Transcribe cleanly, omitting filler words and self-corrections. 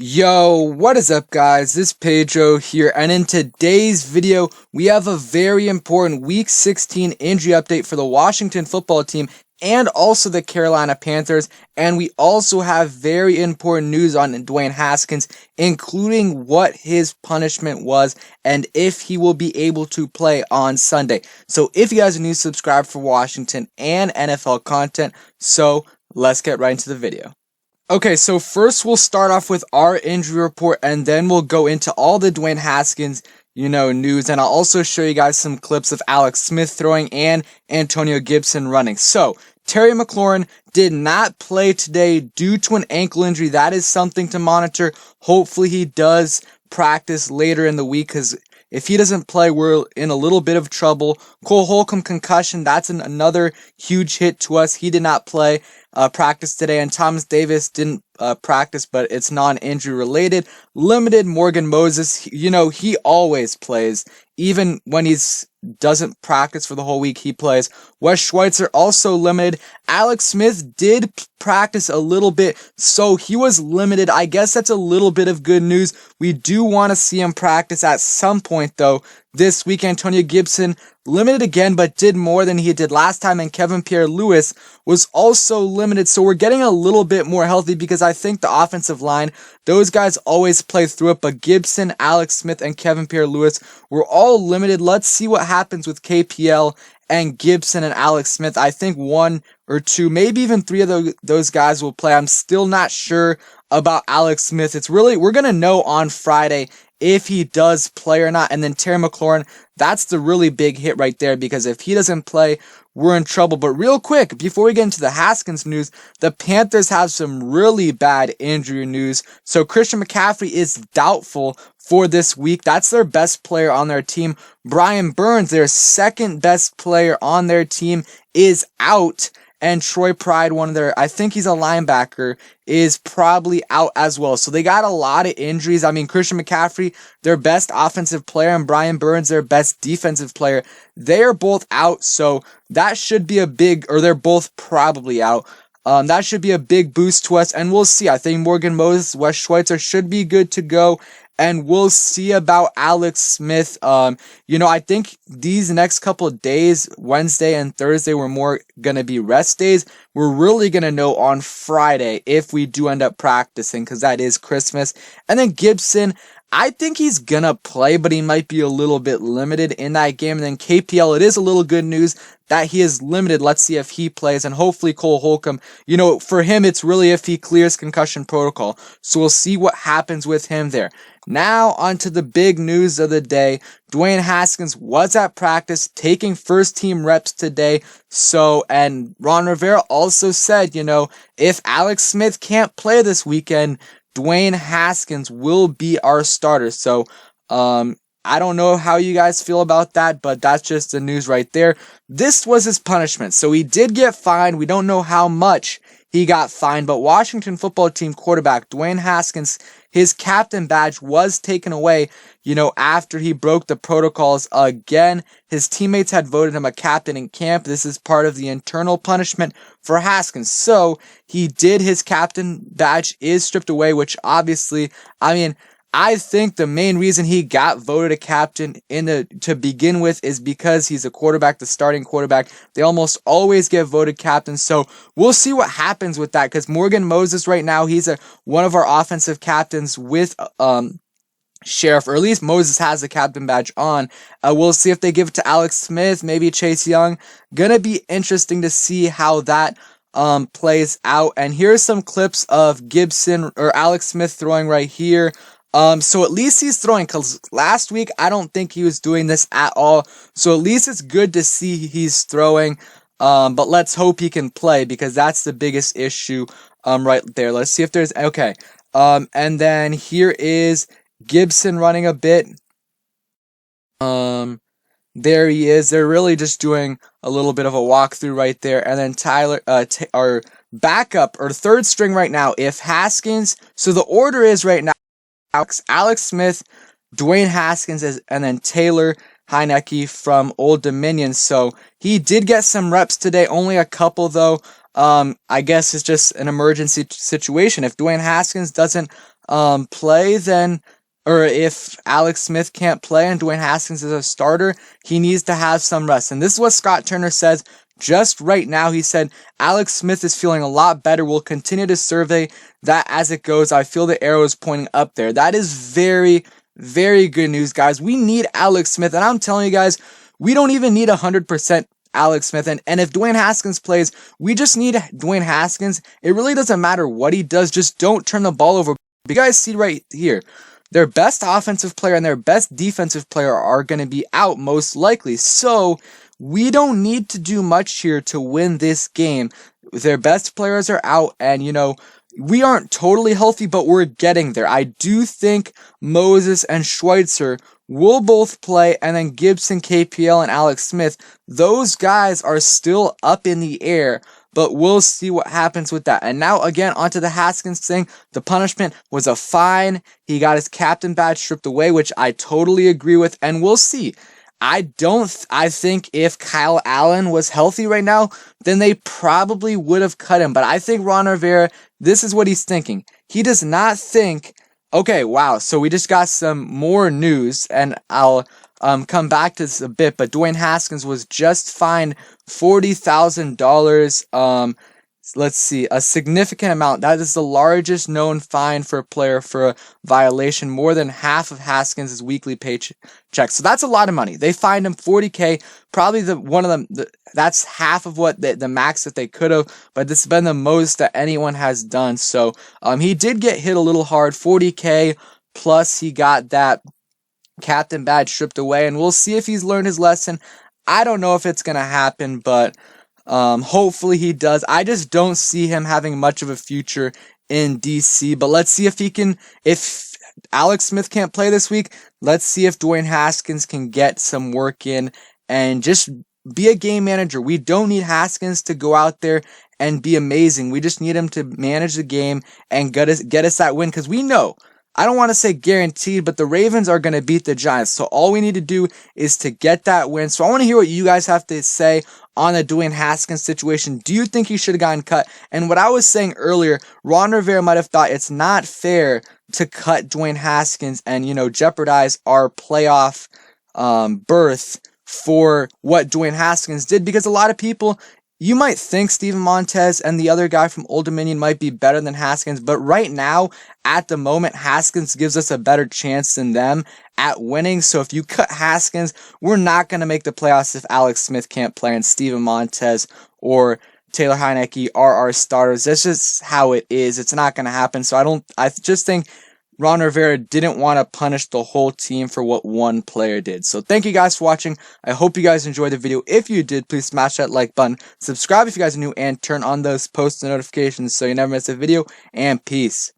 Yo, what is up guys? This is Pedro here, and in today's video, we have a very important Week 16 injury update for the Washington football team and also the Carolina Panthers, and we also have very important news on Dwayne Haskins, including what his punishment was and if he will be able to play on Sunday. So if you guys are new, subscribe for Washington and NFL content. So let's get right into the video. Okay, so first we'll start off with our injury report, and then we'll go into all the Dwayne Haskins, news, and I'll also show you guys some clips of Alex Smith throwing and Antonio Gibson running. So, Terry McLaurin did not play today due to an ankle injury. That is something to monitor. Hopefully he does practice later in the week, because if he doesn't play, we're in a little bit of trouble. Cole Holcomb concussion, that's another huge hit to us. He did not play practice today, and Thomas Davis didn't practice, but it's non-injury related. Limited Morgan Moses, he always plays. Even when he's doesn't practice for the whole week, he plays. Wes Schweitzer also limited. Alex Smith did practice a little bit, so he was limited. I guess that's a little bit of good news. We do want to see him practice at some point, though. This week, Antonio Gibson limited again, but did more than he did last time, and Kevin Pierre-Louis was also limited, so we're getting a little bit more healthy, because I think the offensive line, those guys always play through it, but Gibson, Alex Smith, and Kevin Pierre-Louis were all limited. Let's see what happens with KPL and Gibson and Alex Smith. I think one or two, maybe even three of those guys will play. I'm still not sure about Alex Smith. We're going to know on Friday if he does play or not. And then Terry McLaurin, that's the really big hit right there, because if he doesn't play, we're in trouble. But real quick, before we get into the Haskins news, the Panthers have some really bad injury news. So Christian McCaffrey is doubtful for this week. That's their best player on their team. Brian Burns, their second best player on their team, is out. And Troy Pride, I think he's a linebacker, is probably out as well. So they got a lot of injuries. I mean, Christian McCaffrey, their best offensive player, and Brian Burns, their best defensive player, they are both out. So that should be they're both probably out. That should be a big boost to us, and we'll see. I think Morgan Moses, Wes Schweitzer should be good to go. And we'll see about Alex Smith. I think these next couple of days, Wednesday and Thursday, were more going to be rest days. We're really going to know on Friday if we do end up practicing, because that is Christmas. And then Gibson, I think he's going to play, but he might be a little bit limited in that game. And then KPL, it is a little good news that he is limited. Let's see if he plays. And hopefully Cole Holcomb, for him, it's really if he clears concussion protocol. So we'll see what happens with him there. Now, on to the big news of the day. Dwayne Haskins was at practice, taking first-team reps today. And Ron Rivera also said, if Alex Smith can't play this weekend, Dwayne Haskins will be our starter. So, I don't know how you guys feel about that, but that's just the news right there. This was his punishment. So he did get fined. We don't know how much he got fined, but Washington football team quarterback Dwayne Haskins, his captain badge was taken away, after he broke the protocols again. His teammates had voted him a captain in camp. This is part of the internal punishment for Haskins. So his captain badge is stripped away, which obviously, I think the main reason he got voted a captain to begin with is because he's a quarterback, the starting quarterback. They almost always get voted captain. So we'll see what happens with that, because Morgan Moses right now, he's one of our offensive captains with Sheriff, or at least Moses has the captain badge on. We'll see if they give it to Alex Smith, maybe Chase Young. Gonna be interesting to see how that plays out. And here's some clips of Gibson or Alex Smith throwing right here. So at least he's throwing, because last week I don't think he was doing this at all. So at least it's good to see he's throwing. But let's hope he can play, because that's the biggest issue right there. Let's see if there's okay. And then here is Gibson running a bit. There he is. They're really just doing a little bit of a walkthrough right there. And then Tyler, our backup or third string right now, if Haskins. So the order is right now: Alex Smith, Dwayne Haskins, and then Taylor Heineke from Old Dominion. So he did get some reps today, only a couple though. I guess it's just an emergency situation. If Dwayne Haskins doesn't play, then, or if Alex Smith can't play and Dwayne Haskins is a starter, he needs to have some rest. And this is what Scott Turner says just right now. He said, Alex Smith is feeling a lot better. We'll continue to survey that as it goes. I feel the arrow is pointing up there. That is very, very good news, guys. We need Alex Smith, and I'm telling you guys, we don't even need 100% Alex Smith, and if Dwayne Haskins plays, we just need Dwayne Haskins. It really doesn't matter what he does, just don't turn the ball over. You guys see right here, their best offensive player and their best defensive player are going to be out most likely, so we don't need to do much here to win this game. Their best players are out, and we aren't totally healthy, but we're getting there. I do think Moses and Schweitzer will both play, and then Gibson, KPL, and Alex Smith, those guys are still up in the air, but we'll see what happens with that. And now, again, onto the Haskins thing. The punishment was a fine. He got his captain badge stripped away, which I totally agree with, and we'll see. I think if Kyle Allen was healthy right now, then they probably would have cut him. But I think Ron Rivera, this is what he's thinking. He does not think, okay, wow, so we just got some more news, and I'll come back to this a bit, but Dwayne Haskins was just fined $40,000. Let's see, a significant amount. That is the largest known fine for a player for a violation, more than half of Haskins' weekly paycheck. So that's a lot of money. They fined him $40K, probably that's half of what the max that they could have, but this has been the most that anyone has done. So he did get hit a little hard, $40K, plus he got that captain badge stripped away, and we'll see if he's learned his lesson. I don't know if it's going to happen, but hopefully he does. I just don't see him having much of a future in DC, but let's see if Alex Smith can't play this week, let's see if Dwayne Haskins can get some work in and just be a game manager. We don't need Haskins to go out there and be amazing. We just need him to manage the game and get us that win, because we know, I don't want to say guaranteed, but the Ravens are going to beat the Giants. So all we need to do is to get that win. So I want to hear what you guys have to say on the Dwayne Haskins situation. Do you think he should have gotten cut? And what I was saying earlier, Ron Rivera might have thought it's not fair to cut Dwayne Haskins and, jeopardize our playoff berth for what Dwayne Haskins did, because a lot of people, you might think Steven Montez and the other guy from Old Dominion might be better than Haskins, but right now, at the moment, Haskins gives us a better chance than them at winning. So if you cut Haskins, we're not going to make the playoffs if Alex Smith can't play and Steven Montez or Taylor Heineke are our starters. That's just how it is. It's not going to happen. So I just think Ron Rivera didn't want to punish the whole team for what one player did. So thank you guys for watching. I hope you guys enjoyed the video. If you did, please smash that like button. Subscribe if you guys are new and turn on those post notifications so you never miss a video. And peace.